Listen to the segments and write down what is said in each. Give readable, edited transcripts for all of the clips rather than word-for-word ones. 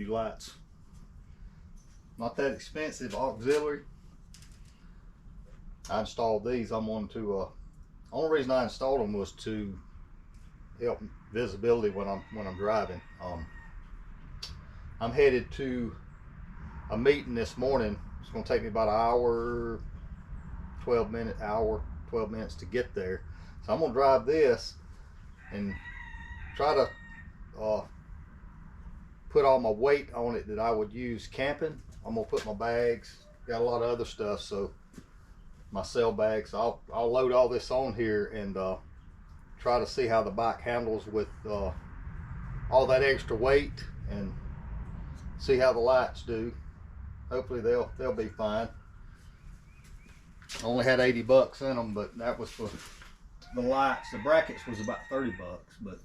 new lights. Not that expensive, auxiliary. I installed these. I'm wanting to. Only reason I installed them was to help visibility when I'm driving. I'm headed to a meeting this morning. It's going to take me about an hour, 12 minutes to get there. So I'm going to drive this and try to put all my weight on it that I would use camping. I'm going to put my bags, got a lot of other stuff, so my sail bags. I'll load all this on here and try to see how the bike handles with all that extra weight, and see how the lights do. Hopefully they'll be fine. I only had 80 bucks in them, but that was for the lights. The brackets was about 30 bucks, but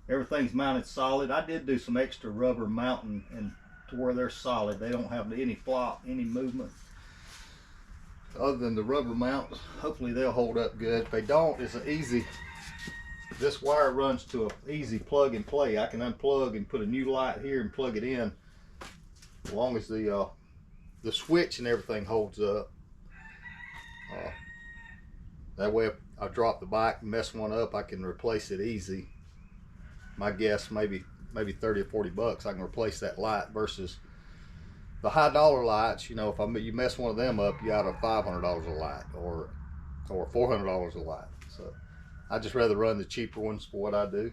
everything's mounted solid. I did do some extra rubber mounting and to where they're solid. They don't have any flop, any movement. Other than the rubber mounts, hopefully they'll hold up good. If they don't, it's an easy, this wire runs to an easy plug and play. I can unplug and put a new light here and plug it in, as long as the switch and everything holds up. That way if I drop the bike and mess one up, I can replace it easy. My guess, maybe 30 or 40 bucks, I can replace that light, versus the high dollar lights. You know, if you mess one of them up, you out of $500 a light or $400 a light. So I just rather run the cheaper ones for what I do.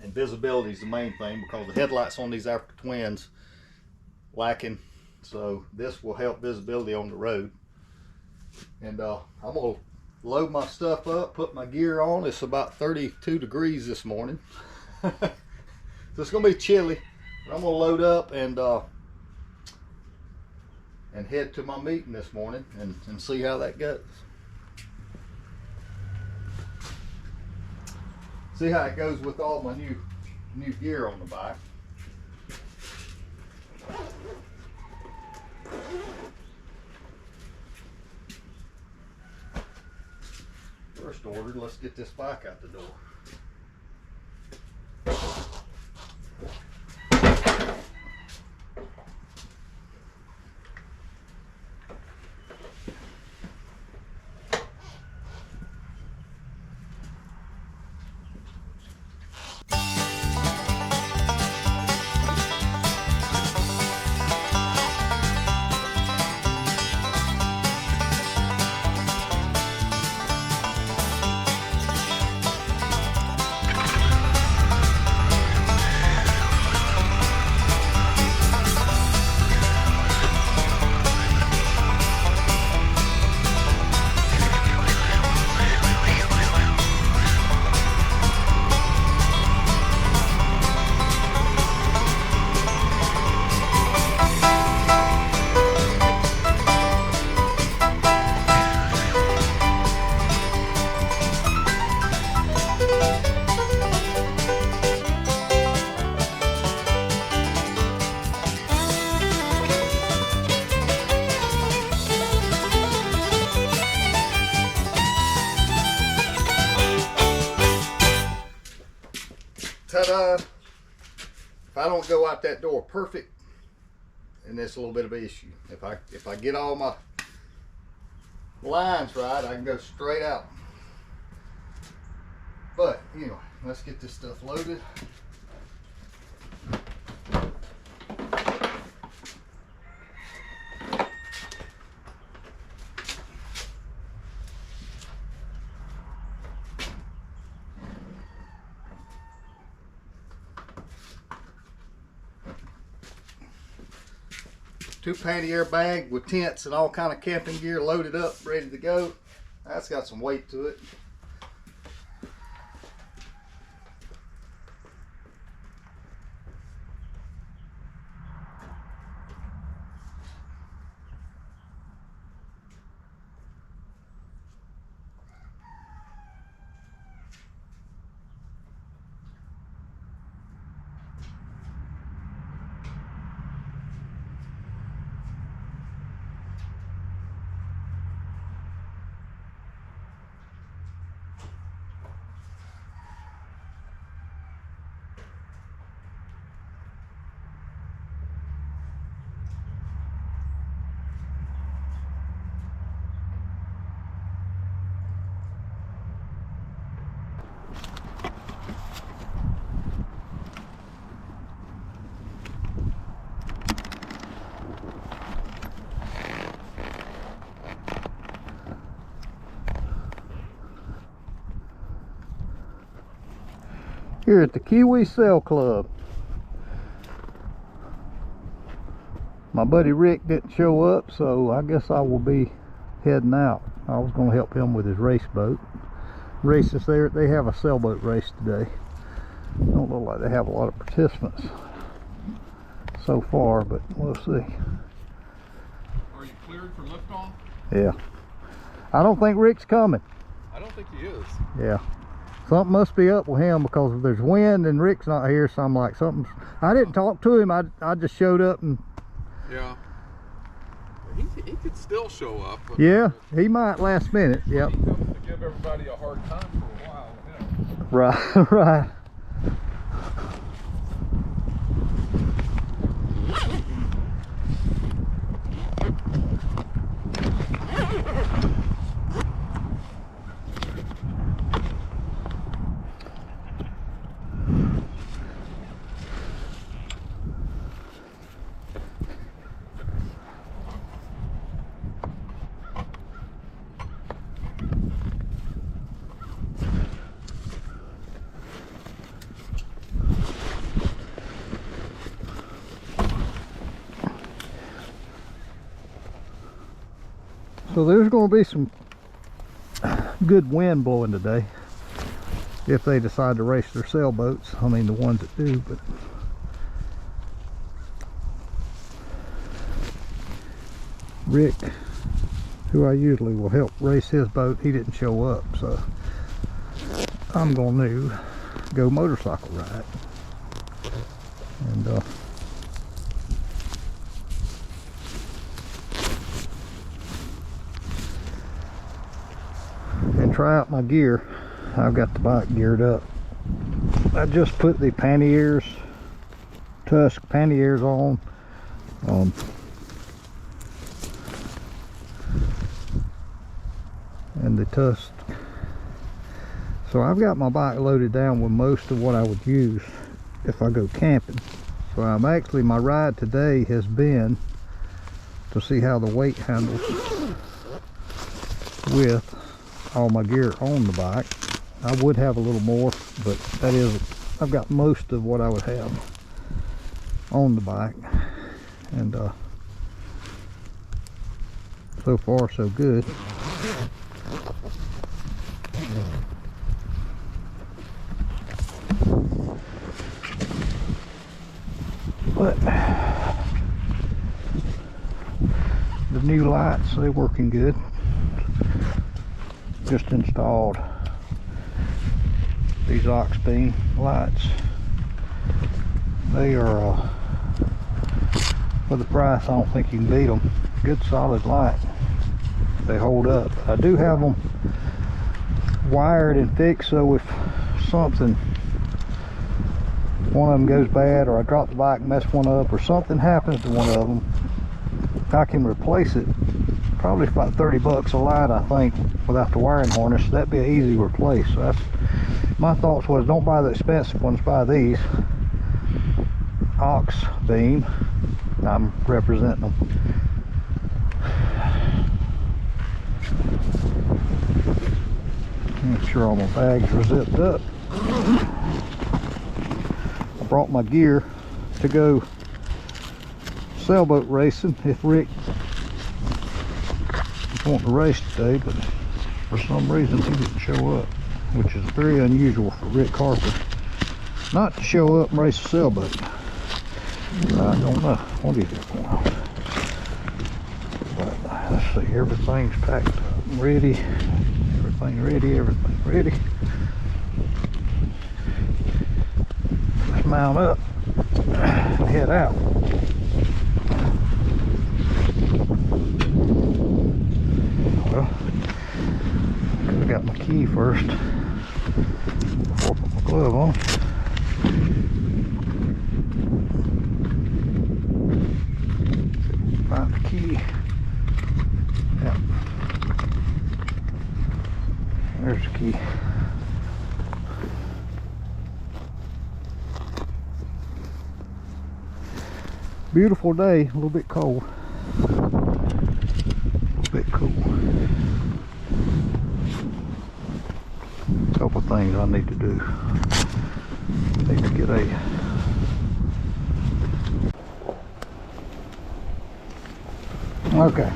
And visibility is the main thing, because the headlights on these Africa Twins lacking, so this will help visibility on the road. And I'm gonna load my stuff up, put my gear on. It's about 32 degrees this morning. So it's gonna be chilly, but I'm gonna load up and head to my meeting this morning and see how that goes. See how it goes with all my new gear on the bike. First order, let's get this bike out the door. Ta-da! If I don't go out that door perfect, and that's a little bit of an issue. If I get all my lines right, I can go straight out. But anyway, let's get this stuff loaded. Two pannier bag with tents and all kind of camping gear loaded up, ready to go. That's got some weight to it. Here at the Kiwi Sail Club. My buddy Rick didn't show up, so I guess I will be heading out. I was going to help him with his race boat. Races there, they have a sailboat race today. Don't look like they have a lot of participants so far, but we'll see. Are you cleared for liftoff? Yeah. I don't think Rick's coming. I don't think he is. Yeah. Something must be up with him because if there's wind and Rick's not here, so I'm like, something's... I didn't talk to him. I just showed up and... Yeah. He could still show up. Yeah, he might last minute. Yep. He comes to give everybody a hard time for a while. Yeah. Right, right. So there's going to be some good wind blowing today if they decide to race their sailboats. I mean, the ones that do, but Rick, who I usually will help race his boat, he didn't show up, so I'm going to go motorcycle ride. And try out my gear. I've got the bike geared up. I just put the panniers, Tusk panniers on. And the Tusk. So I've got my bike loaded down with most of what I would use if I go camping. So I'm actually, my ride today has been to see how the weight handles with all my gear on the bike. I would have a little more, but that is, I've got most of what I would have on the bike, and so far so good. But the new lights, they're working good. Just installed these ox beam lights. They are for the price, I don't think you can beat them. Good solid light. They hold up. I do have them wired and fixed, so if something, one of them goes bad, or I drop the bike and mess one up, or something happens to one of them, I can replace it. Probably about 30 bucks a light, I think, without the wiring harness. That'd be an easy replace. So that's my thoughts, was don't buy the expensive ones, buy these ox beam. I'm representing them. Make sure all my bags are zipped up. I brought my gear to go sailboat racing if Rick wanting to race today, but for some reason he didn't show up, which is very unusual for Rick Harper not to show up and race a sailboat. I don't know what he's doing. But let's see, everything's packed up, ready, everything ready, everything ready. Let's mount up and head out. Well, I got my key first before I put my glove on. Find the key. Yep. There's the key. Beautiful day, a little bit cold. Bit cool. Couple things I need to do. today. Okay.